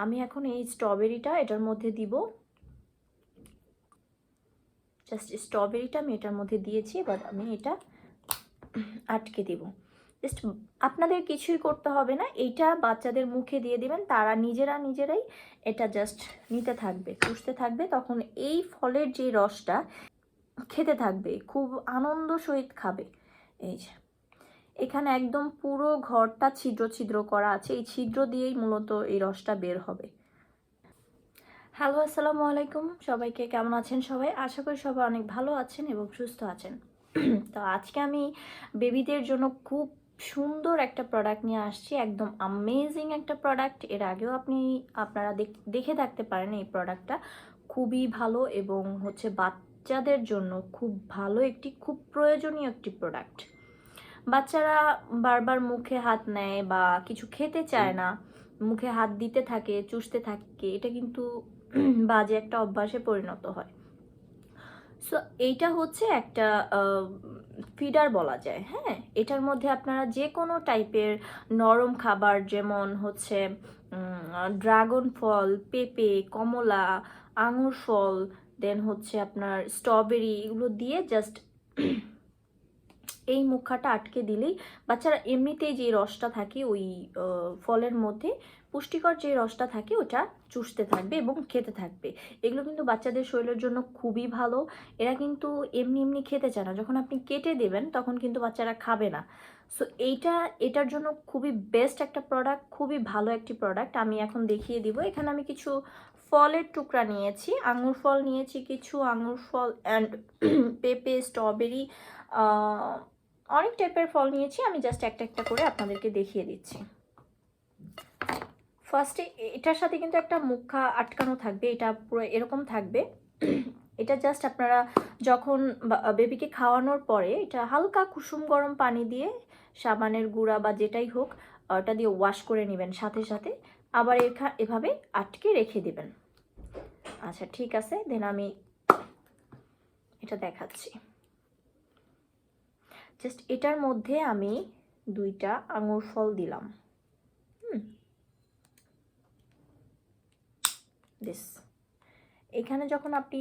আমি এখন এই স্ট্রবেরিটা এটার মধ্যে দিব। জাস্ট স্ট্রবেরিটা আমি এটার মধ্যে দিয়েছি, এবার আমি এটা আটকে দিব। জাস্ট আপনাদের কিছুই করতে হবে না, এইটা বাচ্চাদের মুখে দিয়ে দিবেন, তারা নিজেরাই এটা জাস্ট নিতে থাকবে, চুষতে থাকবে, তখন এই ফলের যে রসটা খেতে থাকবে, খুব আনন্দ সহিত খাবে। এই যে এখানে একদম পুরো ঘরটা ছিদ্র ছিদ্র করা আছে, এই ছিদ্র দিয়েই মূলত এই রসটা বের হবে। হ্যালো, আসসালামু আলাইকুম, সবাইকে কেমন আছেন সবাই? আশা করি সবাই অনেক ভালো আছেন এবং সুস্থ আছেন। তো আজকে আমি বেবিদের জন্য খুব সুন্দর একটা প্রোডাক্ট নিয়ে আসছি, একদম আমেজিং একটা প্রোডাক্ট। এর আগেও আপনারা দেখে থাকতে পারেন। এই প্রোডাক্টটা খুবই ভালো এবং হচ্ছে বাচ্চাদের জন্য খুব ভালো একটি, খুব প্রয়োজনীয় একটি প্রোডাক্ট। বাচ্চারা বারবার মুখে হাত নেয় বা কিছু খেতে চায় না, মুখে হাত দিতে থাকে, চুষতে থাকে, এটা কিন্তু বাজে একটা অভ্যাসে পরিণত হয়। সো এইটা হচ্ছে একটা ফিডার বলা যায়। হ্যাঁ, এটার মধ্যে আপনারা যে কোনো টাইপের নরম খাবার, যেমন হচ্ছে ড্রাগন ফল, পেঁপে, কমলা, আঙুর ফল, দেন হচ্ছে আপনার স্ট্রবেরি, এগুলো দিয়ে জাস্ট এই মুখাটা আটকে দিলেই বাচ্চারা এমনিতেই যে রসটা থাকে ওই ফলের মধ্যে, পুষ্টিকর যে রসটা থাকে ওটা চুষতে থাকবে এবং খেতে থাকবে। এগুলো কিন্তু বাচ্চাদের শরীরের জন্য খুবই ভালো। এরা কিন্তু এমনি এমনি খেতে চায় না, যখন আপনি কেটে দেবেন তখন কিন্তু বাচ্চারা খাবে না। সো এটার জন্য খুবই বেস্ট একটা প্রোডাক্ট, খুবই ভালো একটি প্রোডাক্ট। আমি এখন দেখিয়ে দিব। এখানে আমি কিছু ফলের টুকরা নিয়েছি, আঙুর ফল নিয়েছি কিছু, আঙুর ফল অ্যান্ড পেঁপে, স্ট্রবেরি, অনেক টাইপের ফল নিয়েছি। আমি জাস্ট একটা একটা করে আপনাদেরকে দেখিয়ে দিচ্ছি। ফার্স্টে এটার সাথে কিন্তু একটা মুখা আটকানো থাকবে, এটা পুরো এরকম থাকবে। এটা জাস্ট আপনারা যখন বেবিকে খাওয়ানোর পরে এটা হালকা কুসুম গরম পানি দিয়ে, সাবানের গুঁড়া বা যেটাই হোক ওটা দিয়ে ওয়াশ করে নেবেন, সাথে সাথে আবার এভাবে আটকে রেখে দিবেন। আচ্ছা, ঠিক আছে, দেন আমি এটা দেখাচ্ছি। জাস্ট এটার মধ্যে আমি 2টা আঙুর ফল দিলাম। দিস এখানে যখন আপনি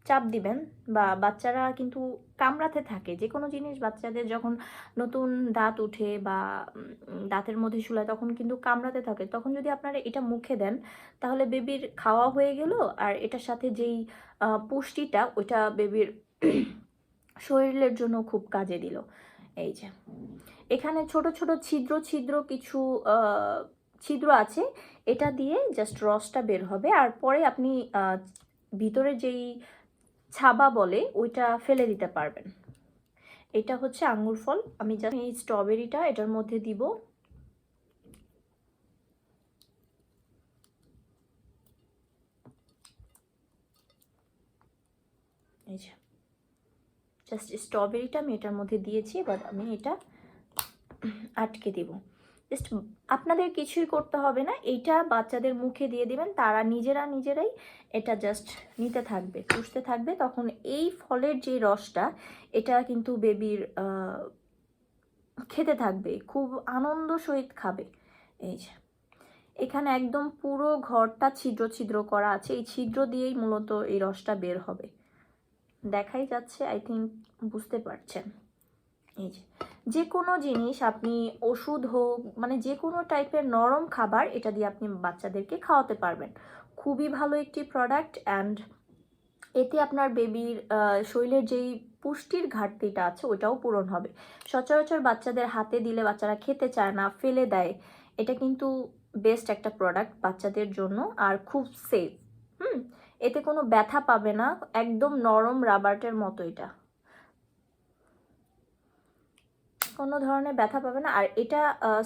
চাপ দিবেন, বা বাচ্চারা কিন্তু কামড়াতে থাকে যে কোনো জিনিস, বাচ্চাদের যখন নতুন দাঁত ওঠে বা দাঁতের মধ্যে শুলায় তখন কিন্তু কামড়াতে থাকে, তখন যদি আপনারা এটা মুখে দেন তাহলে বেবির খাওয়া হয়ে গেল, আর এটার সাথে যেই পুষ্টিটা ওইটা বেবির শরীরের জন্য খুব কাজে দিল। এই যে এখানে ছোট ছোট ছিদ্র ছিদ্র কিছু ছিদ্র আছে, এটা দিয়ে জাস্ট রসটা বের হবে, আর পরে আপনি ভিতরে যেই ছাবা বলে ওইটা ফেলে দিতে পারবেন। এটা হচ্ছে আঙ্গুর ফল, আমি জাস্ট এই স্ট্রবেরিটা এটার মধ্যে দিব। এই যে জাস্ট স্ট্রবেরিটা আমি এটার মধ্যে দিয়েছি, এবার আমি এটা আটকে দিব। জাস্ট আপনাদের কিছুই করতে হবে না, এইটা বাচ্চাদের মুখে দিয়ে দিবেন, তারা নিজেরাই এটা জাস্ট নিতে থাকবে, চুষতে থাকবে, তখন এই ফলের যে রসটা এটা কিন্তু বেবির খেতে থাকবে, খুব আনন্দ সহিত খাবে। এই যে এখানে একদম পুরো ঘরটা ছিদ্র ছিদ্র করা আছে, এই ছিদ্র দিয়েই মূলত এই রসটা বের হবে। দেখাই যাচ্ছে, আই থিঙ্ক বুঝতে পারছেন। এই যে কোনো জিনিস আপনি, ওষুধ হোক, মানে যে কোনো টাইপের নরম খাবার এটা দিয়ে আপনি বাচ্চাদেরকে খাওয়াতে পারবেন। খুবই ভালো একটি প্রোডাক্ট, অ্যান্ড এতে আপনার বেবির শরীরের যেই পুষ্টির ঘাটতিটা আছে ওটাও পূরণ হবে। সচরাচর বাচ্চাদের হাতে দিলে বাচ্চারা খেতে চায় না, ফেলে দেয়। এটা কিন্তু বেস্ট একটা প্রোডাক্ট বাচ্চাদের জন্য, আর খুব সেফ। এতে কোনো ব্যথা পাবে না, একদম নরম রাবারের মতো, এটা কোনো ধরনের ব্যথা পাবে না। আর এটা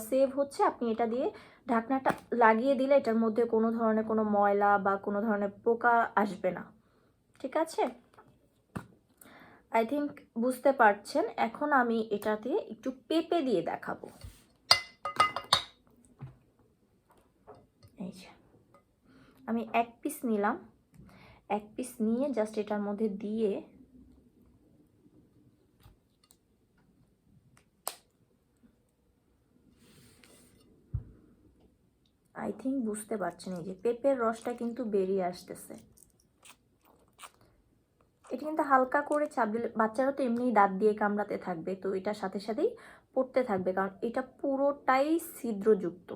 সেভ হচ্ছে, আপনি এটা দিয়ে ঢাকনাটা লাগিয়ে দিলে এটার মধ্যে কোনো ধরনের কোনো ময়লা বা কোনো ধরনের পোকা আসবে না। ঠিক আছে, আই থিঙ্ক বুঝতে পারছেন। এখন আমি এটাতে একটু পেঁপে দিয়ে দেখাবো। এই যে আমি 1 পিস নিলাম, 1 পিস নিয়ে জাস্ট এটার মধ্যে দিয়ে আই থিঙ্ক বুঝতে পারছেন, এই যে পেঁপের রসটা কিন্তু বেরিয়ে আসতেছে। এটা কিন্তু হালকা করে চাপ দিলে, বাচ্চারা তো এমনিই দাঁত দিয়ে কামড়াতে থাকবে, তো এটার সাথে সাথেই পড়তে থাকবে, কারণ এটা পুরোটাই ছিদ্রযুক্ত।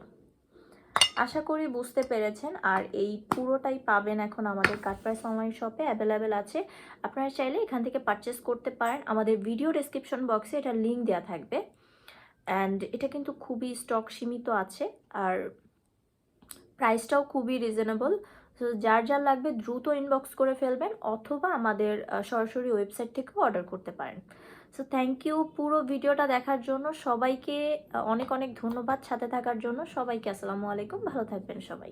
আশা করি বুঝতে পেরেছেন। আর এই পুরোটাই পাবেন এখন আমাদের কাটপ্রাইস অনলাইন শপে অ্যাভেলেবেল আছে। আপনারা চাইলে এখান থেকে পারচেস করতে পারেন। আমাদের ভিডিও ডেসক্রিপশন বক্সে এটা লিঙ্ক দেওয়া থাকবে। অ্যান্ড এটা কিন্তু খুবই স্টক সীমিত আছে, আর প্রাইসটাও খুবই রিজনেবল। তো যার যার লাগবে দ্রুত ইনবক্স করে ফেলবেন, অথবা আমাদের সরাসরি ওয়েবসাইট থেকেও অর্ডার করতে পারেন। সো থ্যাংক ইউ পুরো ভিডিওটা দেখার জন্য সবাইকে, অনেক অনেক ধন্যবাদ সাথে থাকার জন্য সবাইকে। আসসালামু আলাইকুম, ভালো থাকবেন সবাই।